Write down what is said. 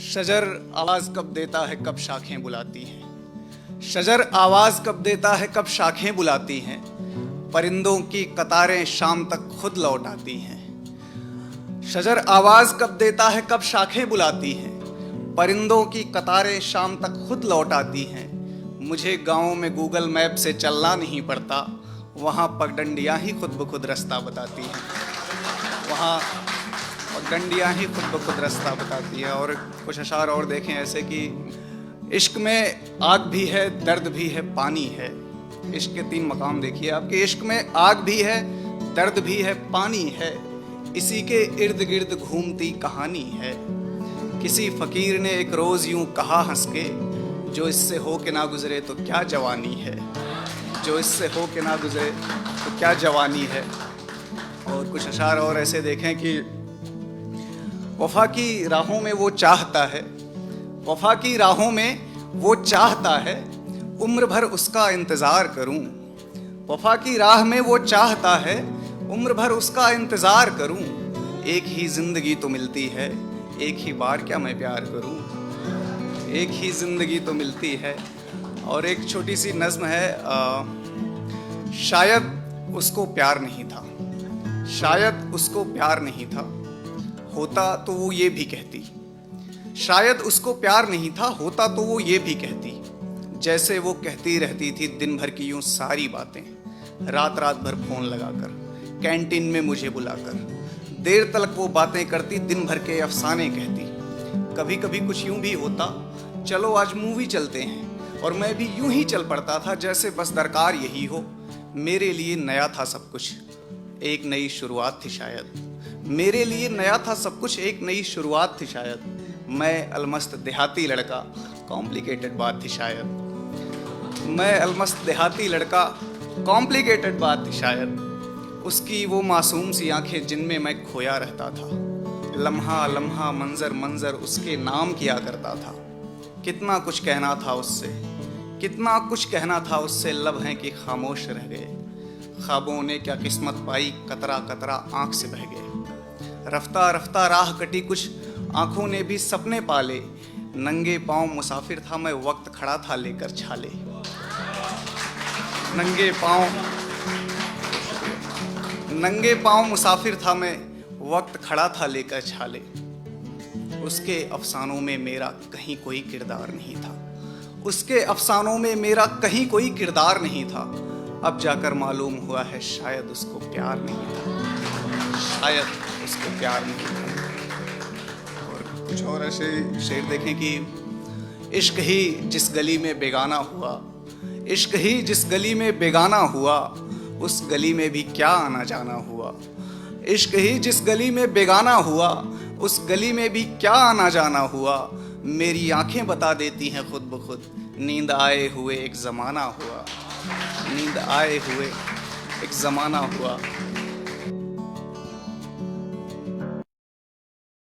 शजर आवाज कब देता है कब शाखें बुलाती हैं। शजर आवाज कब देता है कब शाखें बुलाती हैं। परिंदों की कतारें शाम तक खुद लौट आती हैं। शजर आवाज कब देता है कब शाखें बुलाती हैं। परिंदों की कतारें शाम तक खुद लौट आती हैं। मुझे गाँव में गूगल मैप से चलना नहीं पड़ता, वहाँ पगडंडियाँ ही खुद ब खुद रास्ता बताती हैं। वहाँ पगडंडियाँ ही खुद ब खुद रास्ता बताती है। और कुछ अशार और देखें ऐसे कि इश्क में आग भी है, दर्द भी है, पानी है। इश्क के 3 मकाम देखिए आपके। इश्क में आग भी है, दर्द भी है, पानी है। इसी के इर्द गिर्द घूमती कहानी है। किसी फकीर ने एक रोज यूं कहा हंस के, जो इससे हो के ना गुजरे तो क्या जवानी है। जो इससे हो के ना गुजरे तो क्या जवानी है। और कुछ अशार और ऐसे देखें कि वफा की राहों में वो चाहता है, वफा की राहों में वो चाहता है, उम्र भर उसका इंतज़ार करूं। वफा की राह में वो चाहता है, उम्र भर उसका इंतज़ार करूं। एक ही ज़िंदगी तो मिलती है, एक ही बार क्या मैं प्यार करूं। एक ही ज़िंदगी तो मिलती है। और एक छोटी सी नज़्म है, शायद उसको प्यार नहीं था, शायद उसको प्यार नहीं था, होता तो वो ये भी कहती। शायद उसको प्यार नहीं था, होता तो वो ये भी कहती। जैसे वो कहती रहती थी दिन भर की यूं सारी बातें, रात रात भर फ़ोन लगाकर, कैंटीन में मुझे बुलाकर। देर तक वो बातें करती, दिन भर के अफसाने कहती। कभी कभी कुछ यूं भी होता, चलो आज मूवी चलते हैं, और मैं भी यूं ही चल पड़ता था जैसे बस दरकार यही हो। मेरे लिए नया था सब कुछ, एक नई शुरुआत थी शायद। मेरे लिए नया था सब कुछ, एक नई शुरुआत थी शायद। मैं अलमस्त देहाती लड़का, कॉम्प्लिकेटेड बात थी शायद। मैं अलमस्त देहाती लड़का, कॉम्प्लिकेटेड बात थी शायद। उसकी वो मासूम सी आंखें जिनमें मैं खोया रहता था। लम्हा लम्हा मंजर मंजर उसके नाम किया करता था। कितना कुछ कहना था उससे, कितना कुछ कहना था उससे, लब हैं कि खामोश रह गए। ख्वाबों ने क्या किस्मत पाई, कतरा कतरा आंख से बह गए। रफ्ता रफ्ता राह कटी, कुछ आंखों ने भी सपने पाले। नंगे पांव मुसाफिर था मैं, वक्त खड़ा था लेकर छाले। नंगे पांव मुसाफिर था मैं, वक्त खड़ा था लेकर छाले। उसके अफसानों में मेरा कहीं कोई किरदार नहीं था। उसके अफसानों में मेरा कहीं कोई किरदार नहीं था। अब जाकर मालूम हुआ है शायद उसको प्यार नहीं था, शायद उसको प्यार नहीं था। और कुछ और ऐसे शेर देखें कि इश्क ही जिस गली में बेगाना हुआ, इश्क ही जिस गली में बेगाना हुआ, उस गली में भी क्या आना जाना हुआ। इश्क ही जिस गली में बेगाना हुआ, उस गली में भी क्या आना जाना हुआ। मेरी आंखें बता देती हैं खुद ब खुद, नींद आए हुए एक ज़माना हुआ। नींद आए हुए एक ज़माना हुआ।